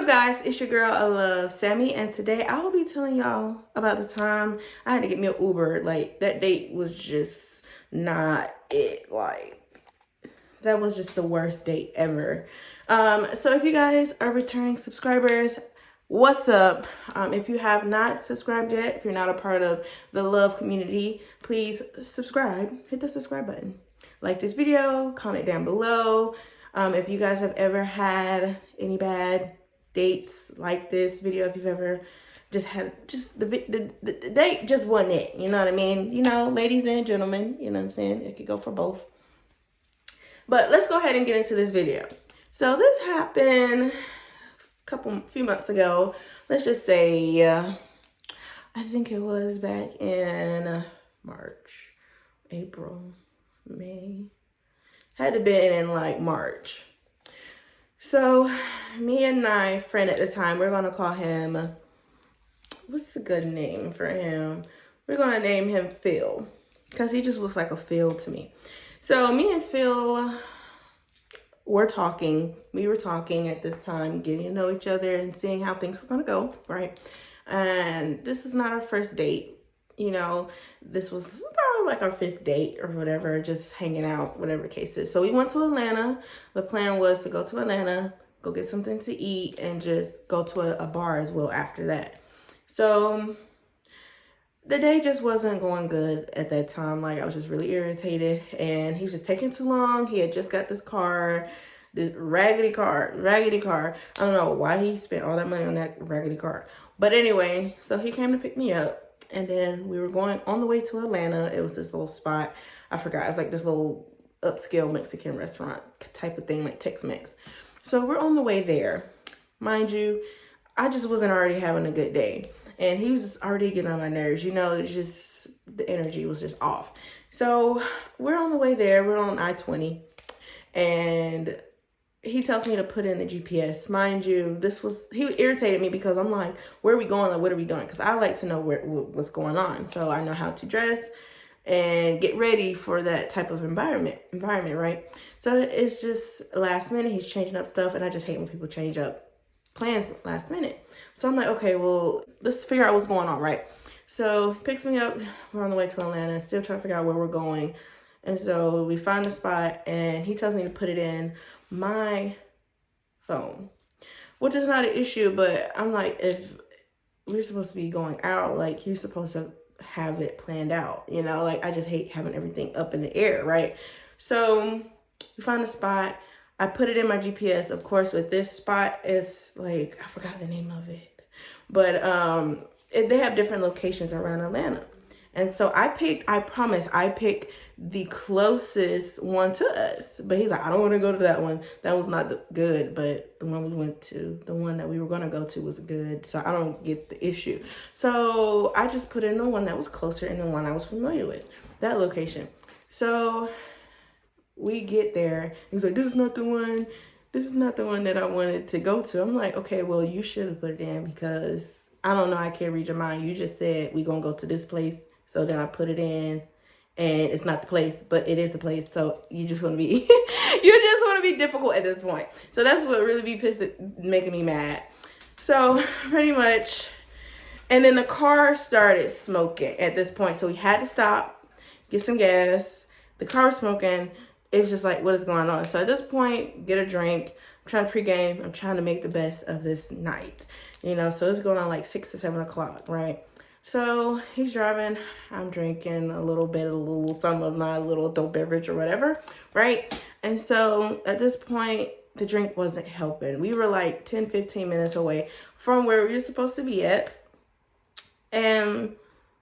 up, guys? It's your girl, I Love Sammy, and today I will be telling y'all about the time I had to get me an Uber. Like, that date was just not it. Like, that was just the worst date ever. So if you guys are returning subscribers, what's up? If you have not subscribed yet, if you're not a part of the love community, please subscribe. Hit the subscribe button. Like this video, comment down below. If you guys have ever had any bad dates like this video, if you've ever just had the date just wasn't it, you know what I mean? You know, ladies and gentlemen, you know what I'm saying? It could go for both. But let's go ahead and get into this video. So this happened a few months ago. Let's just say, I think it was back in March, April, May. Had to been in like March. So me and my friend at the time, we're gonna call him, what's a good name for him? We're gonna name him Phil, because he just looks like a Phil to me. So me and Phil were talking. We were talking at this time, getting to know each other and seeing how things were gonna go, right? And this is not our first date. You know, this was probably like our 5th date or whatever, just hanging out, whatever the case is. So we went to Atlanta. The plan was to go to Atlanta, go get something to eat, and just go to a bar as well after that. So the day just wasn't going good at that time. Like, I was just really irritated, and he was just taking too long. He had just got this car, this raggedy car. I don't know why he spent all that money on that raggedy car. But anyway, so he came to pick me up. And then we were going on the way to Atlanta. It was this little spot. I forgot. It was like this little upscale Mexican restaurant type of thing, like Tex-Mex. So we're on the way there. Mind you, I just wasn't already having a good day. And he was just already getting on my nerves. You know, it's just, the energy was just off. So we're on the way there. We're on I-20. And he tells me to put in the GPS. Mind you, he irritated me because I'm like, where are we going? Like, what are we doing? Because I like to know what's going on. So I know how to dress and get ready for that type of environment, right? So it's just last minute. He's changing up stuff, and I just hate when people change up plans last minute. So I'm like, okay, well, let's figure out what's going on, right? So he picks me up. We're on the way to Atlanta, still trying to figure out where we're going. And so we find the spot, and he tells me to put it in my phone, which is not an issue, but I'm like, if we're supposed to be going out, like, you're supposed to have it planned out, you know? Like, I just hate having everything up in the air, right? So we find a spot. I put it in my GPS. Of course, with this spot, it's like, I forgot the name of it, but they have different locations around Atlanta. And so I picked the closest one to us. But he's like, I don't want to go to that one. That was not good. But the one we went to, the one that we were going to go to was good. So I don't get the issue. So I just put in the one that was closer and the one I was familiar with, that location. So we get there. He's like, this is not the one. This is not the one that I wanted to go to. I'm like, okay, well, you should have put it in, because I don't know. I can't read your mind. You just said we're going to go to this place. So then I put it in, and it's not the place, but it is the place. So you just want to be, difficult at this point. So that's what really be making me mad. So pretty much, and then the car started smoking at this point. So we had to stop, get some gas. The car was smoking. It was just like, what is going on? So at this point, get a drink. I'm trying to pregame. I'm trying to make the best of this night. You know, so it's going on like 6 to 7 o'clock, right? So he's driving, I'm drinking a little some of my little adult beverage or whatever, right? And so at this point, the drink wasn't helping. We were like 10, 15 minutes away from where we were supposed to be at. And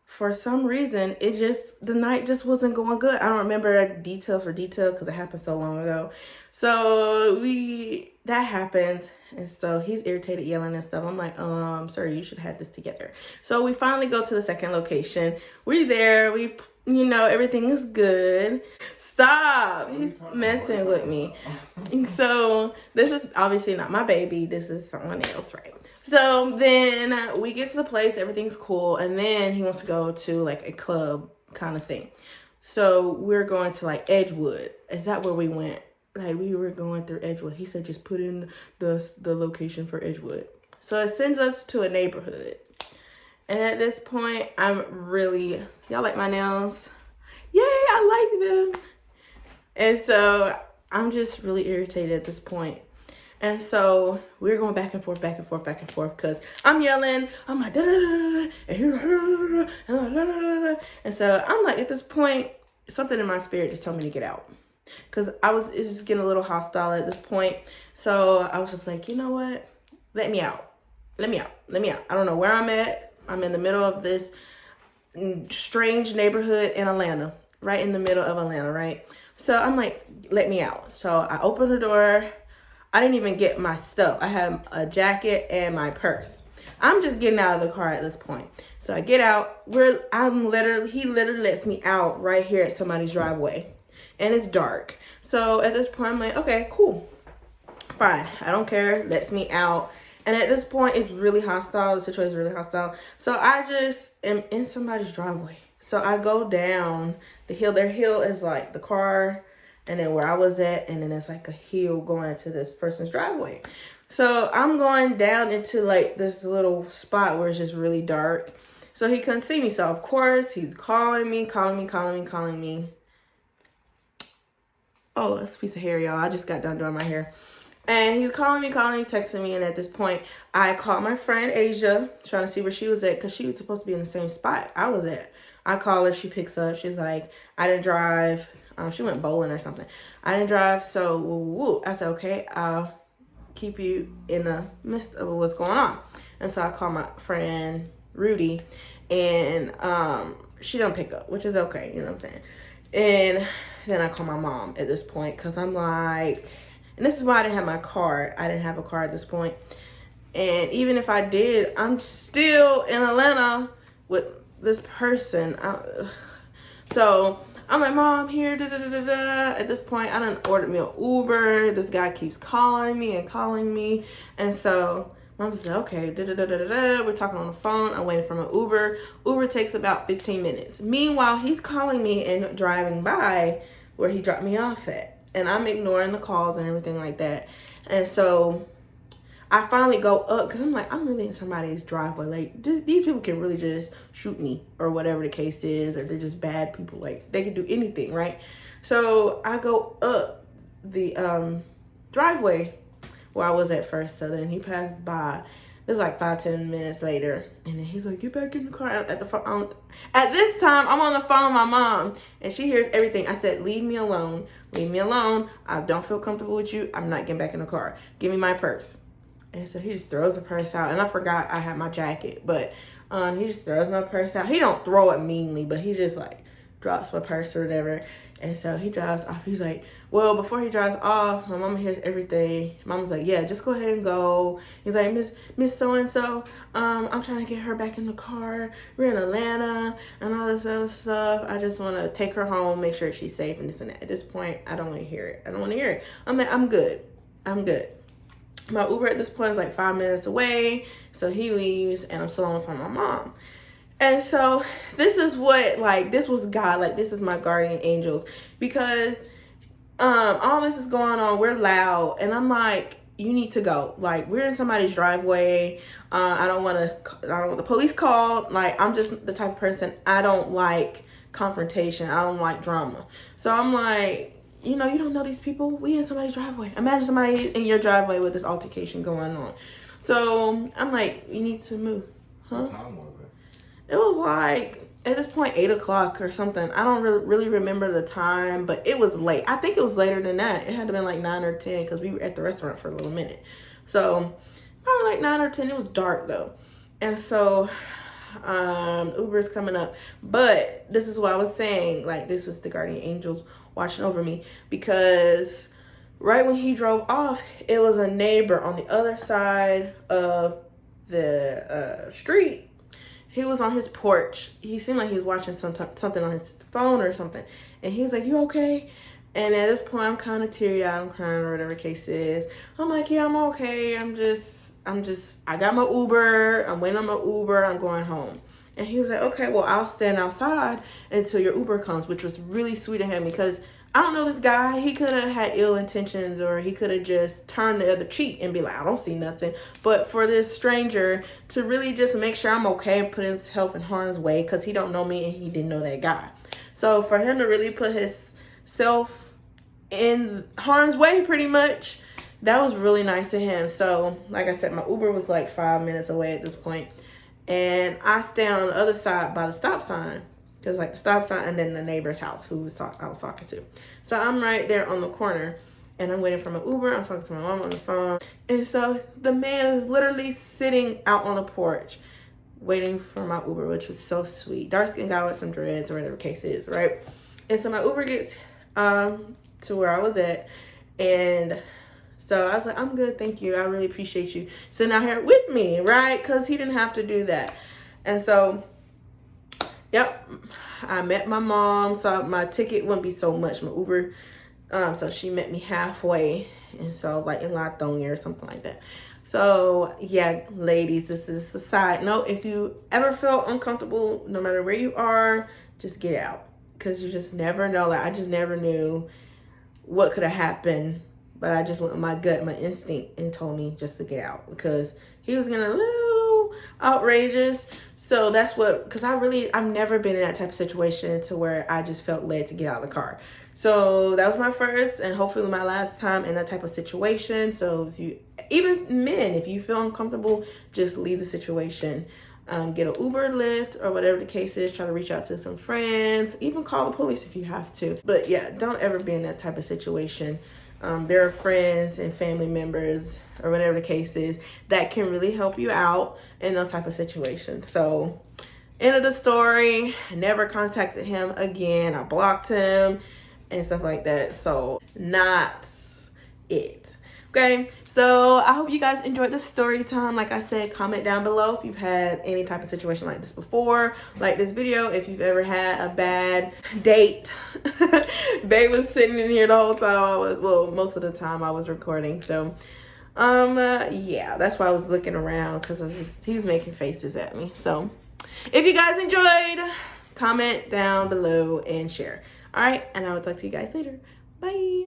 for some reason, the night just wasn't going good. I don't remember detail for detail because it happened so long ago. So that happens. And so he's irritated, yelling and stuff. I'm like, sir, you should have this together. So we finally go to the second location. We're there. Everything is good. Stop. He's messing with me. So this is obviously not my baby. This is someone else, right? So then we get to the place. Everything's cool. And then he wants to go to like a club kind of thing. So we're going to like Edgewood. Is that where we went? like we were going through Edgewood. He said, just put in the location for Edgewood. So it sends us to a neighborhood. And at this point, I'm really, y'all like my nails? Yay, I like them. And so I'm just really irritated at this point. And so we're going back and forth, because I'm yelling. I'm like, da da da da, and so I'm like, at this point, something in my spirit just told me to get out, because it's just getting a little hostile at this point. So I was just like, you know what? Let me out. I don't know where I'm at. I'm in the middle of this strange neighborhood in Atlanta, right in the middle of Atlanta, right? So I'm like, let me out. So I open the door. I didn't even get my stuff. I had a jacket and my purse. I'm just getting out of the car at this point. So I get out. He literally lets me out right here at somebody's driveway. And it's dark. So at this point, I'm like, okay, cool. Fine. I don't care. Lets me out. And at this point, it's really hostile. The situation is really hostile. So I just am in somebody's driveway. So I go down the hill. Their hill is like the car, and then where I was at, and then it's like a hill going to this person's driveway. So I'm going down into like this little spot where it's just really dark. So he couldn't see me. So of course he's calling me. Oh, that's a piece of hair, y'all. I just got done doing my hair. And he's calling me, texting me. And at this point, I called my friend Asia, trying to see where she was at, because she was supposed to be in the same spot I was at. I call her, she picks up. She's like, I didn't drive. She went bowling or something. I didn't drive, so woo. I said, okay, I'll keep you in the midst of what's going on. And so I called my friend Rudy, and she don't pick up, which is okay, you know what I'm saying? And then I call my mom at this point, because I'm like, and this is why I didn't have my car. I didn't have a car at this point. And even if I did, I'm still in Atlanta with this person. So I'm like, Mom, here, At this point, I done ordered me an Uber. This guy keeps calling me. And so Mom said, okay, We're talking on the phone. I'm waiting for an Uber. Uber takes about 15 minutes. Meanwhile, he's calling me and driving by where he dropped me off at. And I'm ignoring the calls and everything like that. And so I finally go up, because I'm like, I'm really in somebody's driveway. Like, these people can really just shoot me or whatever the case is, or they're just bad people. Like, they can do anything, right? So I go up the driveway where I was at first. So then he passed by. It was like 5-10 minutes later. And then he's like, get back in the car. At the phone. At this time, I'm on the phone with my mom, and she hears everything. I said, leave me alone. I don't feel comfortable with you. I'm not getting back in the car. Give me my purse. And so he just throws the purse out. And I forgot I had my jacket. But he just throws my purse out. He don't throw it meanly, but he just like drops my purse or whatever. And so he drives off. He's like, well, before he drives off, my mama hears everything. Mama's like, yeah, just go ahead and go. He's like, Miss So-and-so, I'm trying to get her back in the car. We're in Atlanta and all this other stuff. I just want to take her home, make sure she's safe and this and that. At this point, I don't want to hear it. I'm like, I'm good. My Uber at this point is like 5 minutes away. So he leaves, and I'm still on the phone with my mom. And so this is what, like, this was God. Like, this is my guardian angels, because all this is going on. We're loud, and I'm like, you need to go. Like, we're in somebody's driveway. I don't want the police called. Like, I'm just the type of person, I don't like confrontation. I don't like drama. So I'm like, you know, you don't know these people. We in somebody's driveway. Imagine somebody in your driveway with this altercation going on. So I'm like, you need to move. Huh? What time was it? It was like, at this point, 8 o'clock or something. I don't really remember the time, but it was late. I think it was later than that. It had to been like 9 or 10, because we were at the restaurant for a little minute. So probably like 9 or 10. It was dark though. And so Uber's coming up. But this is what I was saying. Like, this was the guardian angels watching over me, because right when he drove off, it was a neighbor on the other side of the street. He was on his porch. He seemed like he was watching something on his phone or something. And he was like, you okay? And at this point, I'm kind of teary-eyed. I'm crying or whatever the case is. I'm like, yeah, I'm okay. I got my Uber. I'm waiting on my Uber. I'm going home. And he was like, okay, well, I'll stand outside until your Uber comes, which was really sweet of him, because I don't know this guy. He could have had ill intentions, or he could have just turned the other cheek and be like, I don't see nothing. But for this stranger to really just make sure I'm okay and put himself in harm's way, because he don't know me and he didn't know that guy. So for him to really put himself in harm's way pretty much, that was really nice of him. So like I said, my Uber was like 5 minutes away at this point. And I stand on the other side by the stop sign. Because like the stop sign and then the neighbor's house I was talking to. So I'm right there on the corner and I'm waiting for my Uber. I'm talking to my mom on the phone. And so the man is literally sitting out on the porch waiting for my Uber, which was so sweet. Dark-skinned guy with some dreads or whatever the case is, right? And so my Uber gets to where I was at. And so I was like, I'm good, thank you. I really appreciate you sitting out here with me, right? Because he didn't have to do that. And so yep, I met my mom, so my ticket wouldn't be so much, my Uber. So she met me halfway, and so like in Lithonia or something like that. So yeah, ladies, this is a side note. If you ever feel uncomfortable, no matter where you are, just get out, because you just never know. Like I just never knew what could have happened, but I just went with my gut, my instinct, and told me just to get out, because he was getting a little outrageous. So that's what, because I've never been in that type of situation to where I just felt led to get out of the car. So that was my first and hopefully my last time in that type of situation. So if you, even men, if you feel uncomfortable, just leave the situation. Get an Uber, Lyft, or whatever the case is. Try to reach out to some friends, even call the police if you have to. But yeah, don't ever be in that type of situation. There are friends and family members or whatever the case is that can really help you out in those type of situations. So end of the story, I never contacted him again. I blocked him and stuff like that. So not it. Okay, so I hope you guys enjoyed the story time. Like I said, comment down below if you've had any type of situation like this before. Like this video if you've ever had a bad date. Babe was sitting in here the whole time. Most of the time I was recording. So yeah, that's why I was looking around, because he was making faces at me. So if you guys enjoyed, comment down below and share. All right, and I will talk to you guys later. Bye.